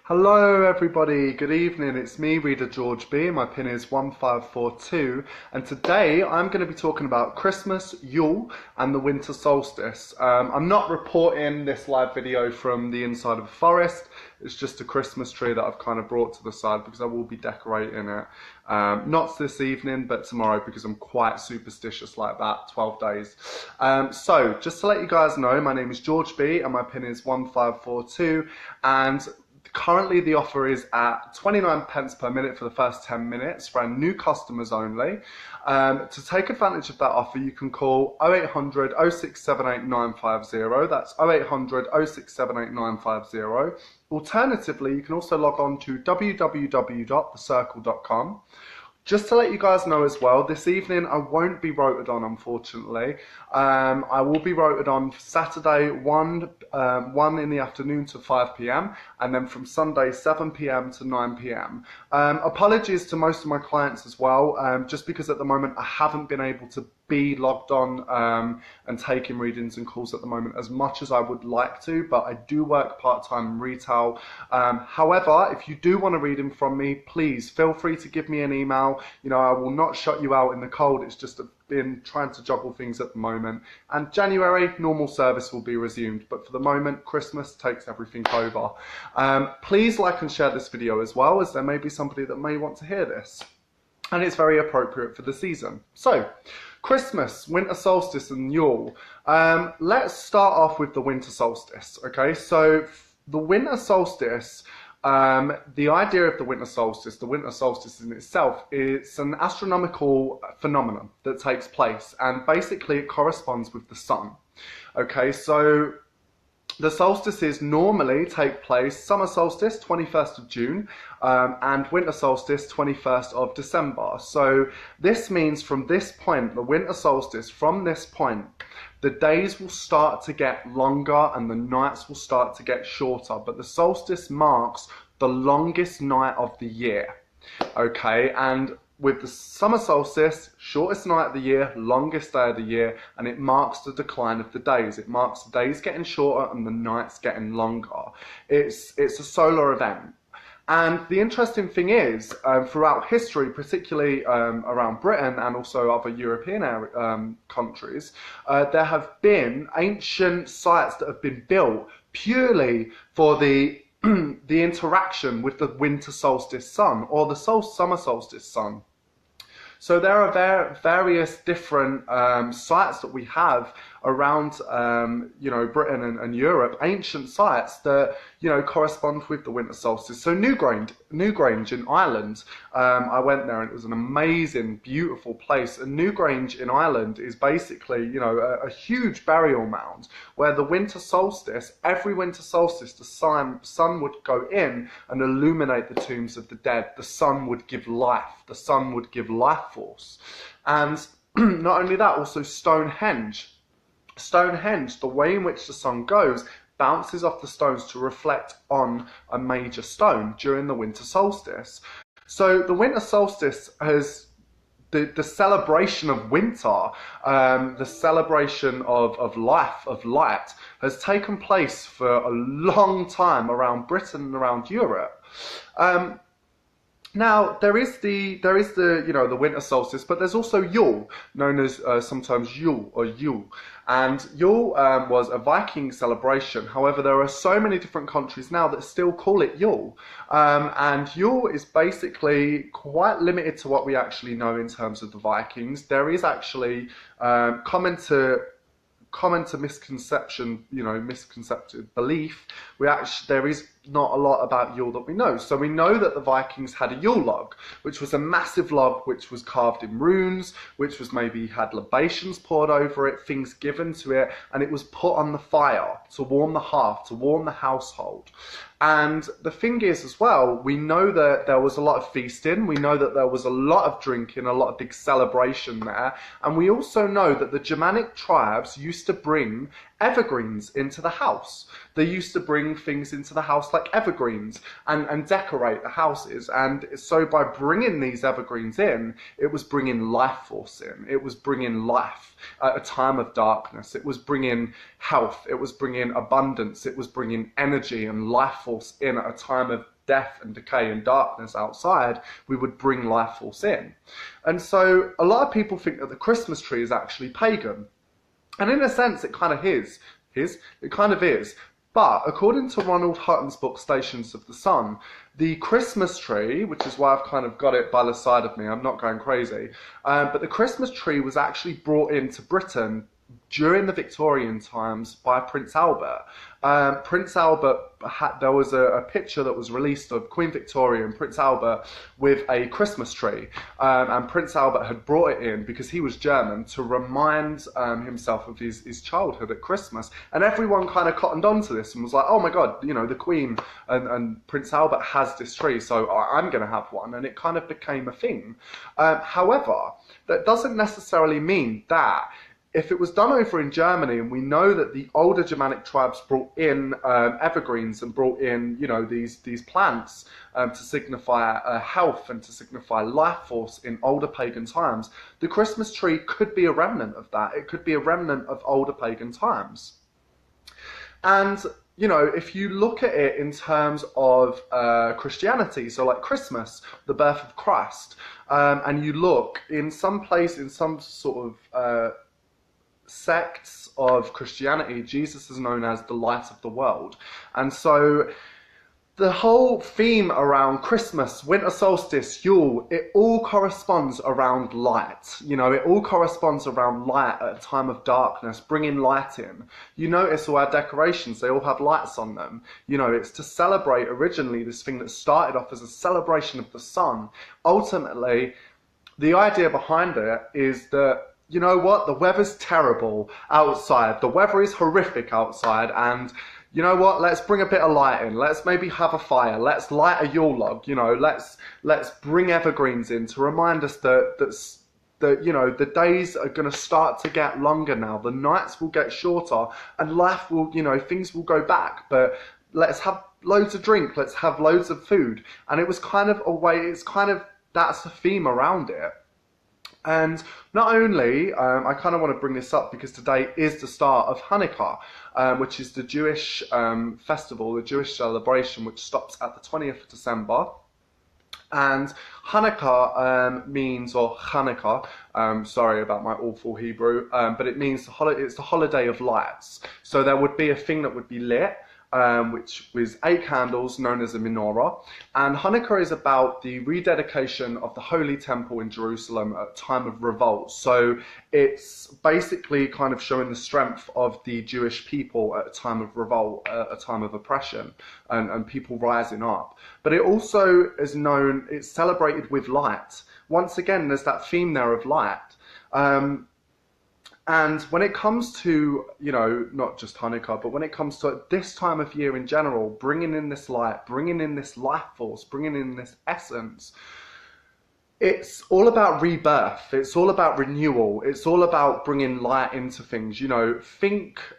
Hello everybody, good evening, it's me, Reader George B, my pin is 1542, and today I'm going to be talking about Christmas, Yule and the winter solstice. I'm not reporting this live video from the inside of a forest, it's just a Christmas tree that I've kind of brought to the side because I will be decorating it. Not this evening, but tomorrow because I'm quite superstitious like that, 12 days. So, just to let you guys know, my name is George B and my pin is 1542, and currently the offer is at 29 pence per minute for the first 10 minutes for our new customers only. To take advantage of that offer, you can call 0800 0678 950. That's 0800 0678 950. Alternatively, you can also log on to www.thecircle.com. Just to let you guys know as well, this evening I won't be rotated on, unfortunately. I will be rotated on Saturday 1 in the afternoon to 5 p.m. and then from Sunday 7 p.m. to 9 p.m. Apologies to most of my clients as well, just because at the moment I haven't been able to be logged on and taking readings and calls at the moment as much as I would like to, but I do work part-time in retail. However, if you do want a reading from me, please feel free to give me an email. You know, I will not shut you out in the cold. It's just been trying to juggle things at the moment. And January, normal service will be resumed, but for the moment, Christmas takes everything over. Please like and share this video as well, as there may be somebody that may want to hear this. And it's very appropriate for the season. So, Christmas, winter solstice and Yule. Let's start off with the winter solstice, okay? So, the winter solstice, the idea of the winter solstice in itself, it's an astronomical phenomenon that takes place, and basically it corresponds with the sun. Okay, so the solstices normally take place, summer solstice 21st of June and winter solstice 21st of December. So this means from this point, the winter solstice, from this point, the days will start to get longer and the nights will start to get shorter, but the solstice marks the longest night of the year. Okay, and with the summer solstice, shortest night of the year, longest day of the year, and it marks the decline of the days. It marks the days getting shorter and the nights getting longer. It's a solar event. And the interesting thing is, throughout history, particularly around Britain and also other European countries, there have been ancient sites that have been built purely for the interaction with the winter solstice sun or the summer solstice sun. So there are various different sites that we have around, you know, Britain and Europe, ancient sites that, you know, correspond with the winter solstice. So Newgrange in Ireland, I went there and it was an amazing, beautiful place. And Newgrange in Ireland is basically, you know, a huge burial mound where the winter solstice, every winter solstice, the sun would go in and illuminate the tombs of the dead. The sun would give life. The sun would give life force. And not only that, also Stonehenge. Stonehenge, the way in which the sun goes, bounces off the stones to reflect on a major stone during the winter solstice. So the winter solstice has the celebration of winter, the celebration of life, of light, has taken place for a long time around Britain and around Europe. Now there is the you know, the winter solstice, but there's also Yule, known as sometimes Yule or Yule. And Yule was a Viking celebration. However, there are so many different countries now that still call it Yule. And Yule is basically quite limited to what we actually know in terms of the Vikings. There is actually common to misconception, you know, misconcepted belief. There is not a lot about Yule that we know. So we know that the Vikings had a Yule log, which was a massive log which was carved in runes, which was maybe had libations poured over it, things given to it, and it was put on the fire to warm the hearth, to warm the household. And the thing is as well, we know that there was a lot of feasting, we know that there was a lot of drinking, a lot of big celebration there, and we also know that the Germanic tribes used to bring evergreens into the house. They used to bring things into the house like evergreens and decorate the houses. And so by bringing these evergreens in, it was bringing life force in. It was bringing life at a time of darkness. It was bringing health. It was bringing abundance. It was bringing energy and life force in at a time of death and decay and darkness outside, we would bring life force in. And so a lot of people think that the Christmas tree is actually pagan. And in a sense, it kind of is. It kind of is. But according to Ronald Hutton's book, Stations of the Sun, the Christmas tree, which is why I've kind of got it by the side of me, I'm not going crazy, but the Christmas tree was actually brought into Britain during the Victorian times by Prince Albert. Prince Albert there was a picture that was released of Queen Victoria and Prince Albert with a Christmas tree, and Prince Albert had brought it in because he was German to remind himself of his childhood at Christmas, and everyone kind of cottoned onto this and was like, oh my god, you know, the Queen and Prince Albert has this tree, so I'm going to have one, and it kind of became a thing. However, that doesn't necessarily mean that if it was done over in Germany, and we know that the older Germanic tribes brought in evergreens and brought in, you know, these plants to signify health and to signify life force in older pagan times, the Christmas tree could be a remnant of that. It could be a remnant of older pagan times. And, you know, if you look at it in terms of Christianity, so like Christmas, the birth of Christ, and you look in some place, in some sort of sects of Christianity, Jesus is known as the light of the world. And so the whole theme around Christmas, winter solstice, Yule, it all corresponds around light. You know, it all corresponds around light at a time of darkness, bringing light in. You notice all our decorations, they all have lights on them. You know, it's to celebrate originally this thing that started off as a celebration of the sun. Ultimately, the idea behind it is that, you know what, the weather's terrible outside, the weather is horrific outside, and you know what, let's bring a bit of light in, let's maybe have a fire, let's light a Yule log, you know, let's bring evergreens in to remind us that you know, the days are going to start to get longer now, the nights will get shorter, and life will, you know, things will go back, but let's have loads of drink, let's have loads of food. And it was kind of a way, it's kind of, that's the theme around it. And not only, I kind of want to bring this up because today is the start of Hanukkah, which is the Jewish festival, the Jewish celebration, which stops at the 20th of December. And Hanukkah means, or Hanukkah, sorry about my awful Hebrew, but it means it's the holiday of lights. So there would be a thing that would be lit, which was 8 candles, known as a menorah. And Hanukkah is about the rededication of the Holy Temple in Jerusalem at a time of revolt. So it's basically kind of showing the strength of the Jewish people at a time of revolt, a time of oppression, and people rising up. But it also is known, it's celebrated with light. Once again, there's that theme there of light. And when it comes to, you know, not just Hanukkah, but when it comes to this time of year in general, bringing in this light, bringing in this life force, bringing in this essence, it's all about rebirth. It's all about renewal. It's all about bringing light into things. You know,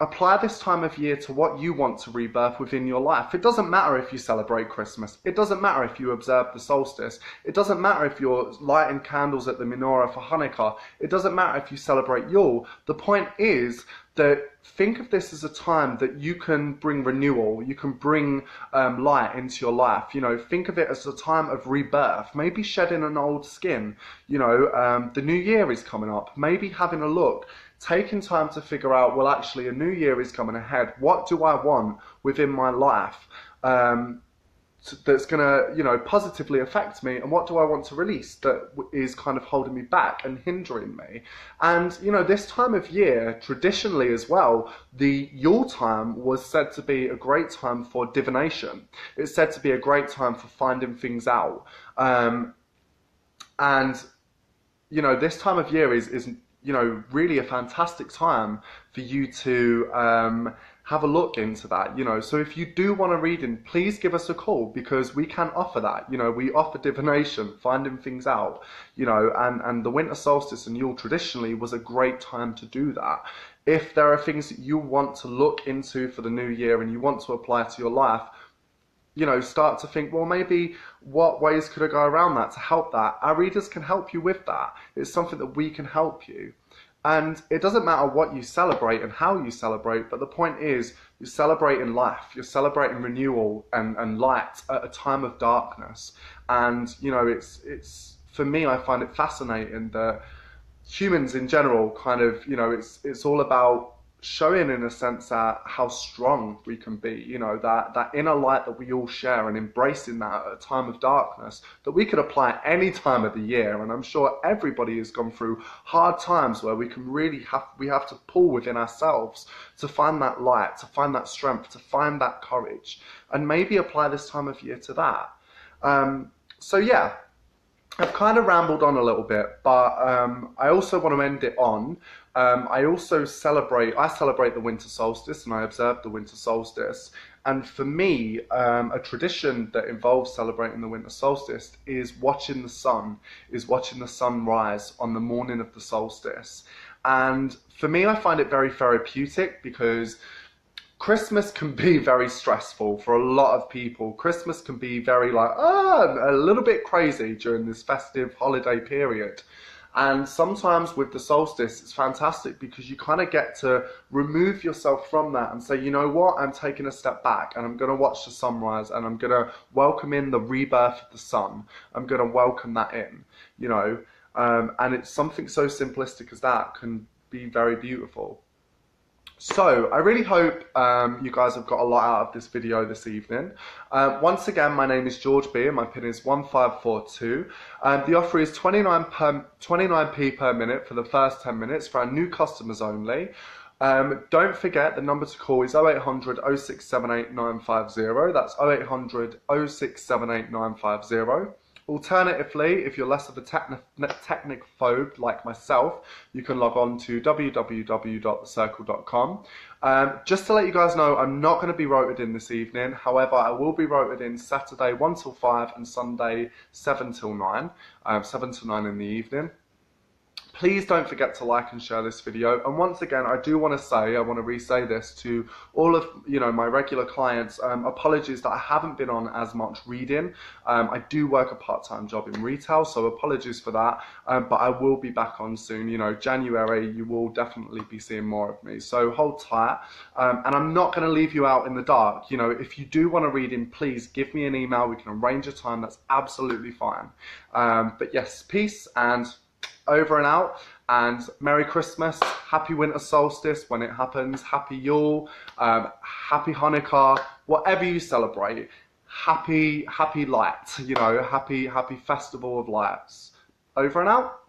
apply this time of year to what you want to rebirth within your life. It doesn't matter if you celebrate Christmas. It doesn't matter if you observe the solstice. It doesn't matter if you're lighting candles at the menorah for Hanukkah. It doesn't matter if you celebrate Yule. The point is that think of this as a time that you can bring renewal, you can bring light into your life. You know, think of it as a time of rebirth, maybe shedding an old skin. You know, the new year is coming up, maybe having a look, taking time to figure out, well, actually a new year is coming ahead. What do I want within my life that's going to, you know, positively affect me, and what do I want to release that is kind of holding me back and hindering me? And, you know, this time of year, traditionally as well, the Yule time was said to be a great time for divination. It's said to be a great time for finding things out. And, you know, this time of year is you know, really a fantastic time for you to have a look into that, you know. So if you do want a reading, please give us a call, because we can offer that. You know, we offer divination, finding things out, you know, and the winter solstice and Yule traditionally was a great time to do that. If there are things that you want to look into for the new year and you want to apply to your life, you know, start to think, well, maybe what ways could I go around that to help that? Our readers can help you with that. It's something that we can help you. And it doesn't matter what you celebrate and how you celebrate, but the point is you're celebrating life, you're celebrating renewal and light at a time of darkness. And, you know, it's for me, I find it fascinating that humans in general kind of, you know, it's all about showing in a sense that how strong we can be, you know, that inner light that we all share, and embracing that at a time of darkness that we could apply any time of the year. And I'm sure everybody has gone through hard times where we can really we have to pull within ourselves to find that light, to find that strength, to find that courage, and maybe apply this time of year to that. So yeah, I've kind of rambled on a little bit, but I also want to end it on. I celebrate the winter solstice, and I observe the winter solstice. And for me, a tradition that involves celebrating the winter solstice is watching the sun rise on the morning of the solstice. And for me, I find it very therapeutic, because Christmas can be very stressful for a lot of people. Christmas can be very a little bit crazy during this festive holiday period. And sometimes with the solstice, it's fantastic because you kind of get to remove yourself from that and say, you know what, I'm taking a step back and I'm going to watch the sunrise, and I'm going to welcome in the rebirth of the sun. I'm going to welcome that in, you know, and it's something so simplistic as that can be very beautiful. So I really hope you guys have got a lot out of this video this evening. Once again, my name is George B and my PIN is 1542. The offer is 29p per minute for the first 10 minutes for our new customers only. Don't forget the number to call is 0800 0678 950. That's 0800 0678 950. Alternatively, if you're less of a technic-phobe like myself, you can log on to www.thecircle.com. Just to let you guys know, I'm not going to be rotated in this evening. However, I will be rotated in Saturday 1 till 5 and Sunday 7 till 9, 7 till 9 in the evening. Please don't forget to like and share this video. And once again, I do want to re-say this to all of my regular clients. Apologies that I haven't been on as much reading. I do work a part-time job in retail, so apologies for that. But I will be back on soon. You know, January, you will definitely be seeing more of me. So hold tight. And I'm not going to leave you out in the dark. You know, if you do want to read in, please give me an email. We can arrange a time. That's absolutely fine. But yes, peace and over and out, and Merry Christmas, Happy Winter Solstice when it happens, Happy Yule, Happy Hanukkah, whatever you celebrate, happy light, you know, happy festival of lights. Over and out.